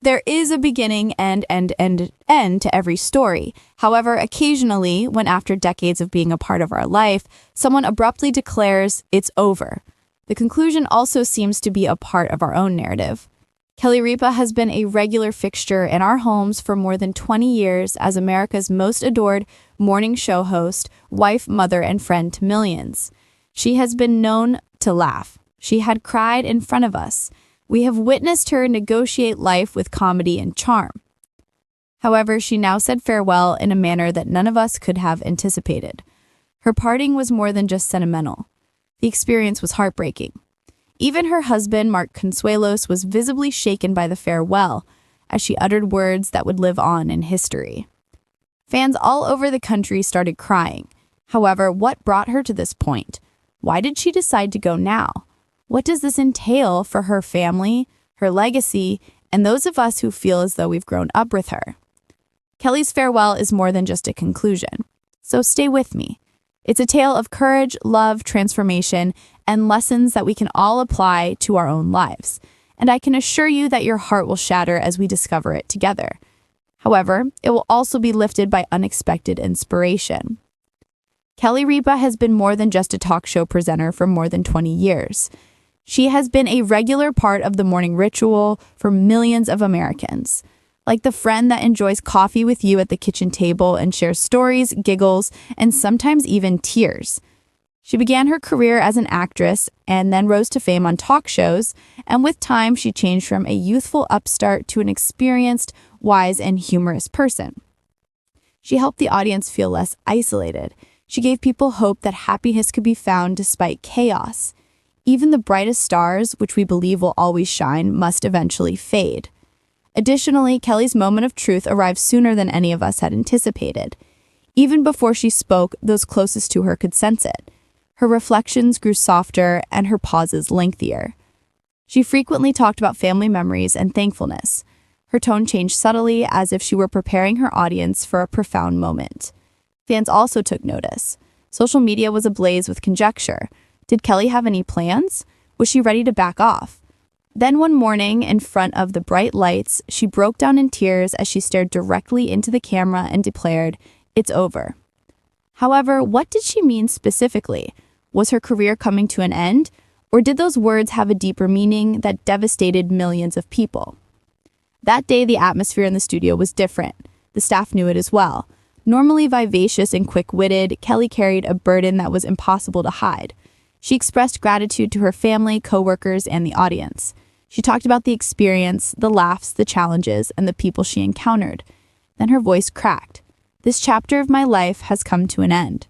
There is a beginning and end to every story. However, occasionally, when after decades of being a part of our life, someone abruptly declares it's over, the conclusion also seems to be a part of our own narrative. Kelly Ripa has been a regular fixture in our homes for more than 20 years as America's most adored morning show host, wife, mother, and friend to millions. She has been known to laugh. She had cried in front of us. We have witnessed her negotiate life with comedy and charm. However, she now said farewell in a manner that none of us could have anticipated. Her parting was more than just sentimental. The experience was heartbreaking. Even her husband, Mark Consuelos, was visibly shaken by the farewell, as she uttered words that would live on in history. Fans all over the country started crying. However, what brought her to this point? Why did she decide to go now? What does this entail for her family, her legacy, and those of us who feel as though we've grown up with her? Kelly's farewell is more than just a conclusion, so stay with me. It's a tale of courage, love, transformation, and lessons that we can all apply to our own lives. And I can assure you that your heart will shatter as we discover it together. However, it will also be lifted by unexpected inspiration. Kelly Ripa has been more than just a talk show presenter for more than 20 years. She has been a regular part of the morning ritual for millions of Americans. Like the friend that enjoys coffee with you at the kitchen table and shares stories, giggles, and sometimes even tears. She began her career as an actress and then rose to fame on talk shows, and with time she changed from a youthful upstart to an experienced, wise, and humorous person. She helped the audience feel less isolated. She gave people hope that happiness could be found despite chaos. Even the brightest stars, which we believe will always shine, must eventually fade. Additionally, Kelly's moment of truth arrived sooner than any of us had anticipated. Even before she spoke, those closest to her could sense it. Her reflections grew softer and her pauses lengthier. She frequently talked about family memories and thankfulness. Her tone changed subtly, as if she were preparing her audience for a profound moment. Fans also took notice. Social media was ablaze with conjecture. Did Kelly have any plans? Was she ready to back off? Then one morning, in front of the bright lights, she broke down in tears as she stared directly into the camera and declared, "It's over." However, what did she mean specifically? Was her career coming to an end? Or did those words have a deeper meaning that devastated millions of people? That day, the atmosphere in the studio was different. The staff knew it as well. Normally vivacious and quick-witted, Kelly carried a burden that was impossible to hide. She expressed gratitude to her family, coworkers, and the audience. She talked about the experience, the laughs, the challenges, and the people she encountered. Then her voice cracked. "This chapter of my life has come to an end."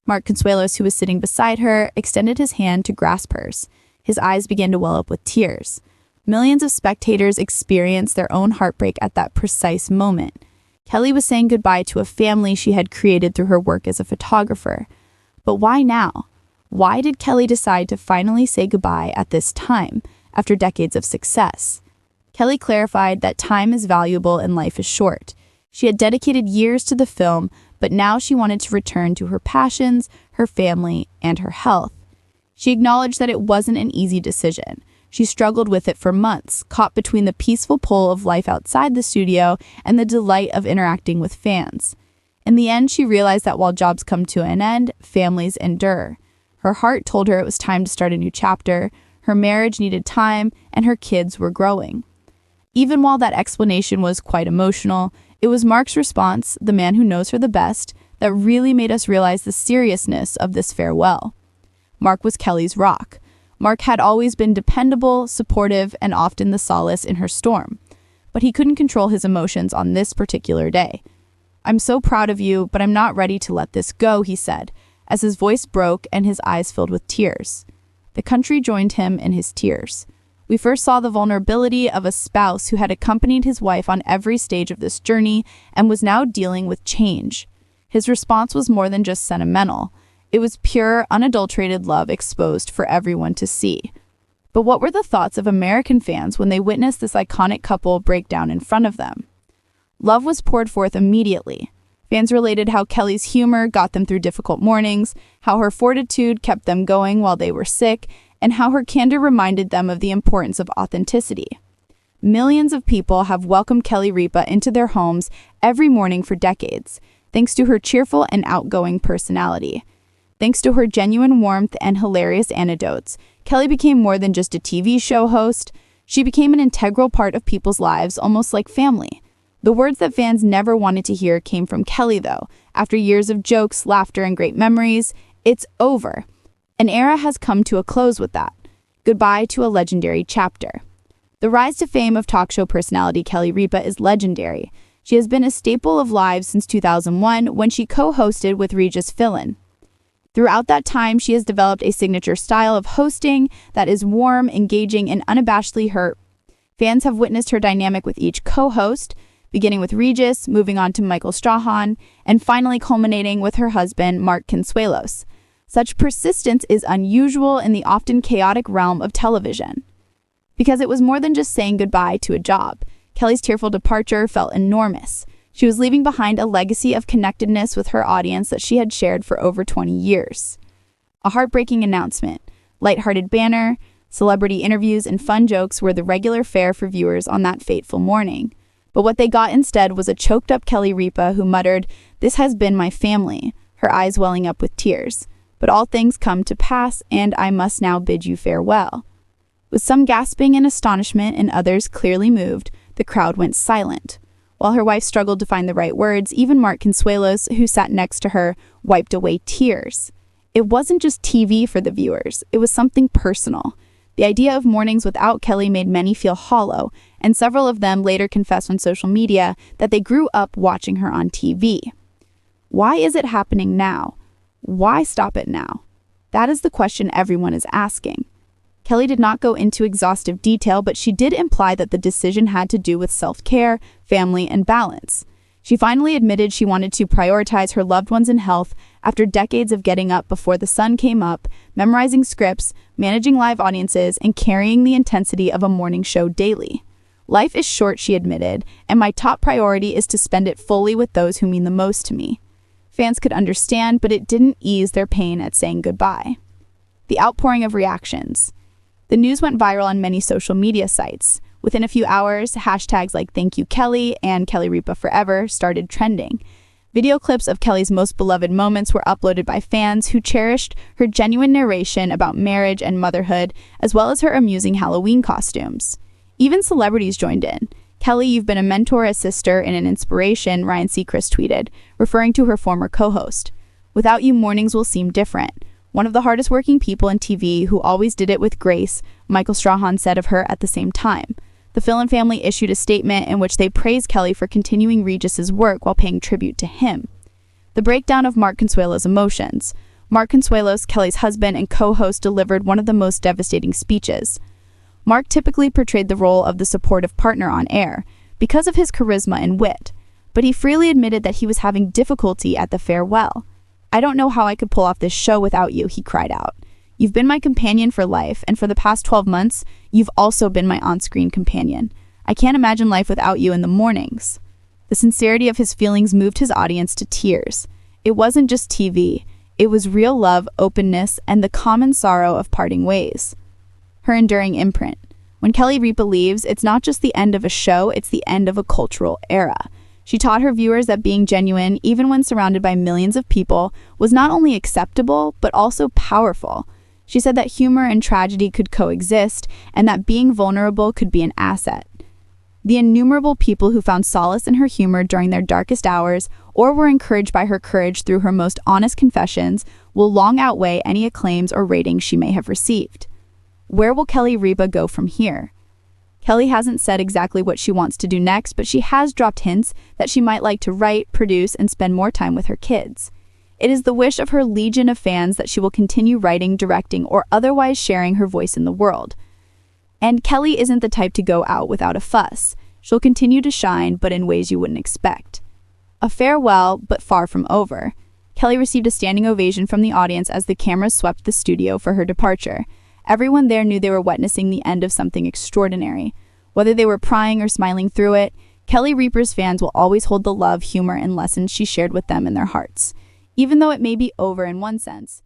Mark Consuelos, who was sitting beside her, extended his hand to grasp hers. His eyes began to well up with tears. Millions of spectators experienced their own heartbreak at that precise moment. Kelly was saying goodbye to a family she had created through her work as a photographer. But why now? Why did Kelly decide to finally say goodbye at this time, after decades of success? Kelly clarified that time is valuable and life is short. She had dedicated years to the film, but now she wanted to return to her passions, her family, and her health. She acknowledged that it wasn't an easy decision. She struggled with it for months, caught between the peaceful pull of life outside the studio and the delight of interacting with fans. In the end, she realized that while jobs come to an end, families endure. Her heart told her it was time to start a new chapter. Her marriage needed time, and her kids were growing. Even while that explanation was quite emotional, it was Mark's response, the man who knows her the best, that really made us realize the seriousness of this farewell. Mark was Kelly's rock. Mark had always been dependable, supportive, and often the solace in her storm. But he couldn't control his emotions on this particular day. "I'm so proud of you, but I'm not ready to let this go," he said, as his voice broke and his eyes filled with tears. The country joined him in his tears. We first saw the vulnerability of a spouse who had accompanied his wife on every stage of this journey and was now dealing with change. His response was more than just sentimental. It was pure, unadulterated love exposed for everyone to see. But what were the thoughts of American fans when they witnessed this iconic couple break down in front of them? Love was poured forth immediately. Fans related how Kelly's humor got them through difficult mornings, how her fortitude kept them going while they were sick, and how her candor reminded them of the importance of authenticity. Millions of people have welcomed Kelly Ripa into their homes every morning for decades, thanks to her cheerful and outgoing personality. Thanks to her genuine warmth and hilarious anecdotes, Kelly became more than just a TV show host. She became an integral part of people's lives, almost like family. The words that fans never wanted to hear came from Kelly, though. After years of jokes, laughter, and great memories, it's over. An era has come to a close with that. Goodbye to a legendary chapter. The rise to fame of talk show personality Kelly Ripa is legendary. She has been a staple of lives since 2001 when she co-hosted with Regis Philbin. Throughout that time, she has developed a signature style of hosting that is warm, engaging, and unabashedly her. Fans have witnessed her dynamic with each co-host, beginning with Regis, moving on to Michael Strahan, and finally culminating with her husband, Mark Consuelos. Such persistence is unusual in the often chaotic realm of television. Because it was more than just saying goodbye to a job, Kelly's tearful departure felt enormous. She was leaving behind a legacy of connectedness with her audience that she had shared for over 20 years. A heartbreaking announcement, lighthearted banner, celebrity interviews, and fun jokes were the regular fare for viewers on that fateful morning. But what they got instead was a choked-up Kelly Ripa who muttered, "This has been my family," her eyes welling up with tears. But all things come to pass, and I must now bid you farewell. With some gasping in astonishment and others clearly moved, the crowd went silent. While her wife struggled to find the right words, even Mark Consuelos, who sat next to her, wiped away tears. It wasn't just TV for the viewers, it was something personal. The idea of mornings without Kelly made many feel hollow, and several of them later confessed on social media that they grew up watching her on TV. Why is it happening now? Why stop it now? That is the question everyone is asking. Kelly did not go into exhaustive detail, but she did imply that the decision had to do with self-care, family, and balance. She finally admitted she wanted to prioritize her loved ones and health after decades of getting up before the sun came up, memorizing scripts, managing live audiences, and carrying the intensity of a morning show daily. Life is short, she admitted, and my top priority is to spend it fully with those who mean the most to me. Fans could understand, but it didn't ease their pain at saying goodbye. The outpouring of reactions. The news went viral on many social media sites. Within a few hours, hashtags like "Thank You Kelly" and "Kelly Ripa Forever" started trending. Video clips of Kelly's most beloved moments were uploaded by fans who cherished her genuine narration about marriage and motherhood, as well as her amusing Halloween costumes. Even celebrities joined in. "Kelly, you've been a mentor, a sister, and an inspiration," Ryan Seacrest tweeted, referring to her former co-host. "Without you, mornings will seem different." One of the hardest working people in TV who always did it with grace, Michael Strahan said of her at the same time. The Philbin family issued a statement in which they praised Kelly for continuing Regis's work while paying tribute to him. The breakdown of Mark Consuelos' emotions. Mark Consuelos, Kelly's husband and co-host, delivered one of the most devastating speeches. Mark typically portrayed the role of the supportive partner on air because of his charisma and wit, but he freely admitted that he was having difficulty at the farewell. "I don't know how I could pull off this show without you," he cried out. "You've been my companion for life, and for the past 12 months, you've also been my on-screen companion. I can't imagine life without you in the mornings." The sincerity of his feelings moved his audience to tears. It wasn't just TV. It was real love, openness, and the common sorrow of parting ways. Her enduring imprint. When Kelly Ripa leaves, it's not just the end of a show, it's the end of a cultural era. She taught her viewers that being genuine, even when surrounded by millions of people, was not only acceptable, but also powerful. She said that humor and tragedy could coexist, and that being vulnerable could be an asset. The innumerable people who found solace in her humor during their darkest hours, or were encouraged by her courage through her most honest confessions, will long outweigh any acclaims or ratings she may have received. Where will Kelly Ripa go from here? Kelly hasn't said exactly what she wants to do next, but she has dropped hints that she might like to write, produce, and spend more time with her kids. It is the wish of her legion of fans that she will continue writing, directing, or otherwise sharing her voice in the world. And Kelly isn't the type to go out without a fuss. She'll continue to shine, but in ways you wouldn't expect. A farewell, but far from over. Kelly received a standing ovation from the audience as the cameras swept the studio for her departure. Everyone there knew they were witnessing the end of something extraordinary. Whether they were prying or smiling through it, Kelly Ripa's fans will always hold the love, humor, and lessons she shared with them in their hearts. Even though it may be over in one sense,